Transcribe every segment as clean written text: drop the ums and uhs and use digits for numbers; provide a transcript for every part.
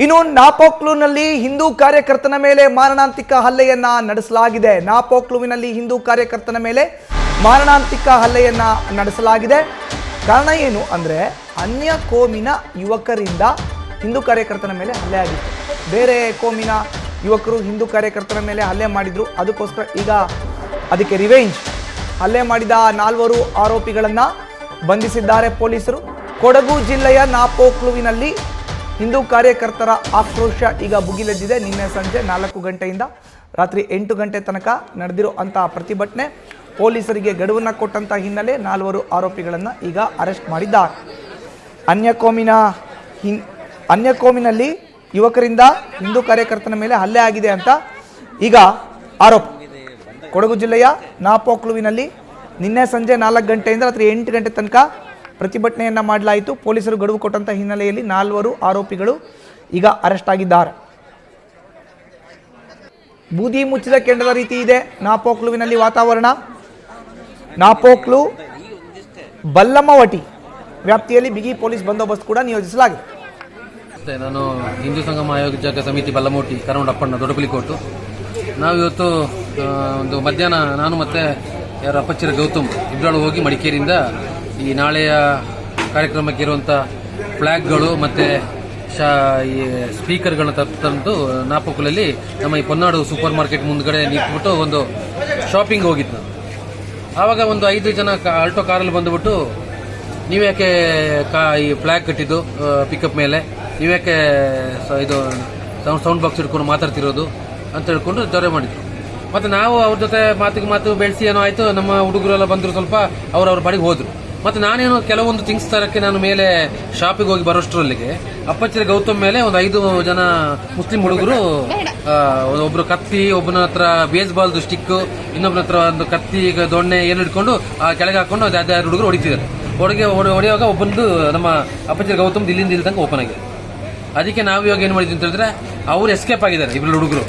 ಇನ್ನು ನಾಪೋಕ್ಲುನಲ್ಲಿ ಹಿಂದೂ ಕಾರ್ಯಕರ್ತನ ಮೇಲೆ ಮಾರಣಾಂತಿಕ ಹಲ್ಲೆಯನ್ನ ನಡೆಸಲಾಗಿದೆ. ನಾಪೋಕ್ಲುವಿನಲ್ಲಿ ಹಿಂದೂ ಕಾರ್ಯಕರ್ತನ ಮೇಲೆ ಮಾರಣಾಂತಿಕ ಹಲ್ಲೆಯನ್ನ ನಡೆಸಲಾಗಿದೆ. ಕಾರಣ ಏನು ಅಂದರೆ ಅನ್ಯ ಕೋಮಿನ ಯುವಕರಿಂದ ಹಿಂದೂ ಕಾರ್ಯಕರ್ತನ ಮೇಲೆ ಹಲ್ಲೆ ಆಗಿತ್ತು. ಬೇರೆ ಕೋಮಿನ ಯುವಕರು ಹಿಂದೂ ಕಾರ್ಯಕರ್ತನ ಮೇಲೆ ಹಲ್ಲೆ ಮಾಡಿದ್ರು. ಅದಕ್ಕೋಸ್ಕರ ಈಗ ಅದಕ್ಕೆ ರಿವೆಂಜ್ ಹಲ್ಲೆ ಮಾಡಿದ 4 ಆರೋಪಿಗಳನ್ನು ಬಂಧಿಸಿದ್ದಾರೆ ಪೊಲೀಸರು. ಕೊಡಗು ಜಿಲ್ಲೆಯ ನಾಪೋಕ್ಲುವಿನಲ್ಲಿ ಹಿಂದೂ ಕಾರ್ಯಕರ್ತರ ಆಕ್ರೋಶ ಈಗ ಭುಗಿಲೆದ್ದಿದೆ. ನಿನ್ನೆ ಸಂಜೆ 4 ಗಂಟೆಯಿಂದ ರಾತ್ರಿ 8 ಗಂಟೆ ತನಕ ನಡೆದಿರೋ ಅಂಥ ಪ್ರತಿಭಟನೆ ಪೊಲೀಸರಿಗೆ ಗಡುವನ್ನು ಕೊಟ್ಟಂಥ ಹಿನ್ನೆಲೆ 4 ಆರೋಪಿಗಳನ್ನು ಈಗ ಅರೆಸ್ಟ್ ಮಾಡಿದ್ದಾರೆ. ಅನ್ಯಕೋಮಿನಲ್ಲಿ ಯುವಕರಿಂದ ಹಿಂದೂ ಕಾರ್ಯಕರ್ತನ ಮೇಲೆ ಹಲ್ಲೆ ಆಗಿದೆ ಅಂತ ಈಗ ಆರೋಪ. ಕೊಡಗು ಜಿಲ್ಲೆಯ ನಾಪೋಕ್ಲುವಿನಲ್ಲಿ ನಿನ್ನೆ ಸಂಜೆ 4 ಗಂಟೆಯಿಂದ ರಾತ್ರಿ 8 ಗಂಟೆ ತನಕ ಪ್ರತಿಭಟನೆಯನ್ನು ಮಾಡಲಾಯಿತು. ಪೊಲೀಸರು ಗಡುವು ಕೊಟ್ಟಂಥ ಹಿನ್ನೆಲೆಯಲ್ಲಿ 4 ಆರೋಪಿಗಳು ಈಗ ಅರೆಸ್ಟ್ ಆಗಿದ್ದಾರೆ. ಬೂದಿ ಮುಚ್ಚಿದ ಕೆಂಡದ ರೀತಿ ಇದೆ ನಾಪೋಕ್ಲುವಿನಲ್ಲಿ ವಾತಾವರಣ. ನಾಪೋಕ್ಲು ಬಲ್ಲಮ್ಮವಟಿ ವ್ಯಾಪ್ತಿಯಲ್ಲಿ ಬಿಗಿ ಪೊಲೀಸ್ ಬಂದೋಬಸ್ತ್ ಕೂಡ ನಿಯೋಜಿಸಲಾಗಿದೆ. ನಾನು ಹಿಂದೂ ಸಂಗಮ ಆಯೋಜಕ ಸಮಿತಿ ಬಲ್ಲಮೋಟಿ ಕರವಂಡಪ್ಪಣ್ಣ ದೊಡ್ಡಪುಲಿಕೋಟು. ನಾವಿವತ್ತು ಒಂದು ಮಧ್ಯಾಹ್ನ ನಾನು ಮತ್ತೆ ಯಾರು ಅಪ್ಪಚ್ಚಿರ ಗೌತಮ್ ಇಬ್ಬರು ಹೋಗಿ ಮಡಿಕೇರಿಯಿಂದ ಈ ನಾಳೆಯ ಕಾರ್ಯಕ್ರಮಕ್ಕೆ ಇರುವಂಥ ಫ್ಲ್ಯಾಗ್ಗಳು ಮತ್ತು ಈ ಸ್ಪೀಕರ್ಗಳನ್ನ ತಂದು ನಾಪೋಕ್ಲಲ್ಲಿ ನಮ್ಮ ಈ ಪೊನ್ನಾಡು ಸೂಪರ್ ಮಾರ್ಕೆಟ್ ಮುಂದ್ಗಡೆ ನಿಂತ್ಬಿಟ್ಟು ಒಂದು ಶಾಪಿಂಗ್ ಹೋಗಿದ್ದು. ಆವಾಗ ಒಂದು 5 ಜನ ಆಲ್ಟೋ ಕಾರಲ್ಲಿ ಬಂದುಬಿಟ್ಟು ನೀವ್ಯಾಕೆ ಈ ಫ್ಲ್ಯಾಗ್ ಕಟ್ಟಿದ್ದು ಪಿಕಪ್ ಮೇಲೆ, ನೀವ್ಯಾಕೆ ಇದು ಸೌಂಡ್ ಬಾಕ್ಸ್ ಹಿಡ್ಕೊಂಡು ಮಾತಾಡ್ತಿರೋದು ಅಂತ ಹೇಳ್ಕೊಂಡು ದೊರೆ ಮಾಡಿದ್ರು. ಮತ್ತು ನಾವು ಅವ್ರ ಜೊತೆ ಮಾತು ಬೆಳೆಸಿ ಏನೋ ಆಯಿತು. ನಮ್ಮ ಹುಡುಗರೆಲ್ಲ ಬಂದರು, ಸ್ವಲ್ಪ ಅವ್ರ ಬಾಡಿಗೆ ಹೋದರು. ಮತ್ತು ನಾನೇನು ಕೆಲವೊಂದು ಥಿಂಗ್ಸ್ ತರಕ್ಕೆ ನಾನು ಮೇಲೆ ಶಾಪಿಗೆ ಹೋಗಿ ಬರೋಷ್ಟರಲ್ಲಿಗೆ ಅಪ್ಪಚ್ಚಿರ ಗೌತಮ್ ಮೇಲೆ ಒಂದು 5 ಜನ ಮುಸ್ಲಿಂ ಹುಡುಗರು ಒಬ್ರು ಕತ್ತಿ, ಒಬ್ಬನ ಹತ್ರ ಬೇಸ್ಬಾಲ್ದು ಸ್ಟಿಕ್ಕು, ಇನ್ನೊಬ್ಬನ ಹತ್ರ ಒಂದು ಕತ್ತಿ ದೊಣ್ಣೆ ಏನು ಹಿಡ್ಕೊಂಡು ಆ ಕೆಳಗೆ ಹಾಕೊಂಡು 2 ಹುಡುಗರು ಹೊಡಿತಿದ್ದಾರೆ. ಹೊಡೆಯುವಾಗ ಒಬ್ಬಂದು ನಮ್ಮ ಅಪ್ಪಚ್ಚಿರ ಗೌತಮ್ ಇಲ್ಲಿಂದ ಇಲ್ಲಿ ತನಕ ಓಪನ್ ಆಗಿದೆ. ಅದಕ್ಕೆ ನಾವು ಇವಾಗ ಏನು ಮಾಡಿದ್ವಿ ಅಂತ ಹೇಳಿದ್ರೆ ಅವರು ಎಸ್ಕೇಪ್ ಆಗಿದ್ದಾರೆ 2 ಹುಡುಗರು.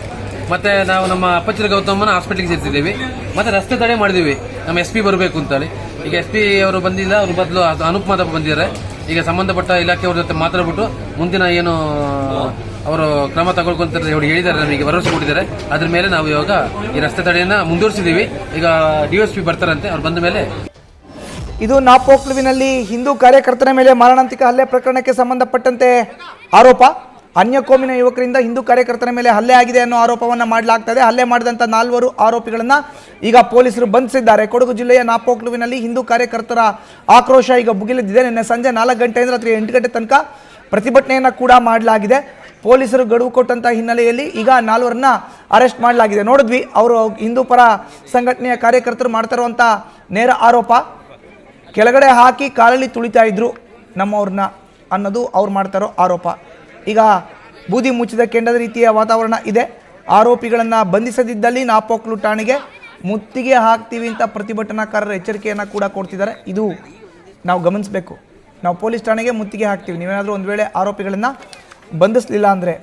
ಮತ್ತೆ ನಾವು ನಮ್ಮ ಅಪ್ಪಚ್ಚಿರ ಗೌತಮನ ಹಾಸ್ಪಿಟಲ್ಗೆ ಸೇರಿಸಿದ್ದೀವಿ. ಮತ್ತೆ ರಸ್ತೆ ತಡೆ ಮಾಡಿದೀವಿ ನಮ್ಮ SP ಬರಬೇಕು ಅಂತೇಳಿ. ಈಗ SP ಅವರು ಬಂದಿಲ್ಲ, ಅವ್ರ ಬದಲು ಅನೂಪ್ ಮಾಧವ್ ಬಂದಿದ್ದಾರೆ. ಈಗ ಸಂಬಂಧಪಟ್ಟ ಇಲಾಖೆಯವ್ರ ಜೊತೆ ಮಾತಾಡ್ಬಿಟ್ಟು ಮುಂದಿನ ಏನು ಅವರು ಕ್ರಮ ತಗೊಳ್ಕೊಂತ ಹೇಳಿದ್ದಾರೆ, ನಮಗೆ ಭರವಸೆ ಕೊಟ್ಟಿದ್ದಾರೆ. ಅದ್ರ ಮೇಲೆ ನಾವು ಇವಾಗ ಈ ರಸ್ತೆ ತಡೆಯನ್ನ ಮುಂದುವರಿಸಿದ್ದೀವಿ. ಈಗ DSP ಬರ್ತಾರಂತೆ, ಅವ್ರು ಬಂದ ಮೇಲೆ. ಇದು ನಾಪೋಕ್ಲುವಿನಲ್ಲಿ ಹಿಂದೂ ಕಾರ್ಯಕರ್ತನ ಮೇಲೆ ಮಾರಣಾಂತಿಕ ಹಲ್ಲೆ ಪ್ರಕರಣಕ್ಕೆ ಸಂಬಂಧಪಟ್ಟಂತೆ ಆರೋಪ. ಅನ್ಯ ಕೋಮಿನ ಯುವಕರಿಂದ ಹಿಂದೂ ಕಾರ್ಯಕರ್ತನ ಮೇಲೆ ಹಲ್ಲೆ ಆಗಿದೆ ಅನ್ನೋ ಆರೋಪವನ್ನು ಮಾಡಲಾಗ್ತದೆ. ಹಲ್ಲೆ ಮಾಡಿದಂಥ 4 ಆರೋಪಿಗಳನ್ನು ಈಗ ಪೊಲೀಸರು ಬಂಧಿಸಿದ್ದಾರೆ. ಕೊಡಗು ಜಿಲ್ಲೆಯ ನಾಪೋಕ್ಲುವಿನಲ್ಲಿ ಹಿಂದೂ ಕಾರ್ಯಕರ್ತರ ಆಕ್ರೋಶ ಈಗ ಭುಗಿಲೆದ್ದಿದೆ. ನಿನ್ನೆ ಸಂಜೆ 4 ಗಂಟೆಯಿಂದ ರಾತ್ರಿ 8 ಗಂಟೆ ತನಕ ಪ್ರತಿಭಟನೆಯನ್ನು ಕೂಡ ಮಾಡಲಾಗಿದೆ. ಪೊಲೀಸರು ಗಡುವು ಕೊಟ್ಟಂಥ ಹಿನ್ನೆಲೆಯಲ್ಲಿ ಈಗ 4ರನ್ನ ಅರೆಸ್ಟ್ ಮಾಡಲಾಗಿದೆ. ನೋಡಿದ್ವಿ, ಅವರು ಹಿಂದೂ ಪರ ಸಂಘಟನೆಯ ಕಾರ್ಯಕರ್ತರು ಮಾಡ್ತಾ ಇರುವಂಥ ನೇರ ಆರೋಪ. ಕೆಳಗಡೆ ಹಾಕಿ ಕಾಲಲ್ಲಿ ತುಳಿತಾ ಇದ್ರು ನಮ್ಮವ್ರನ್ನ ಅನ್ನೋದು ಅವ್ರು ಮಾಡ್ತಾರೋ ಆರೋಪ. ಈಗ ಬೂದಿ ಮುಚ್ಚಿದ ಕೆಂಡದ ರೀತಿಯ ವಾತಾವರಣ ಇದೆ. ಆರೋಪಿಗಳನ್ನು ಬಂಧಿಸದಿದ್ದಲ್ಲಿ ನಾಪೋಕ್ಲು ಠಾಣೆಗೆ ಮುತ್ತಿಗೆ ಹಾಕ್ತೀವಿ ಅಂತ ಪ್ರತಿಭಟನಾಕಾರರು ಎಚ್ಚರಿಕೆಯನ್ನು ಕೂಡ ಕೊಡ್ತಿದ್ದಾರೆ. ಇದು ನಾವು ಗಮನಿಸಬೇಕು. ನಾವು ಪೊಲೀಸ್ ಠಾಣೆಗೆ ಮುತ್ತಿಗೆ ಹಾಕ್ತೀವಿ, ನೀವೇನಾದರೂ ಒಂದು ವೇಳೆ ಆರೋಪಿಗಳನ್ನು ಬಂಧಿಸಲಿಲ್ಲ ಅಂದರೆ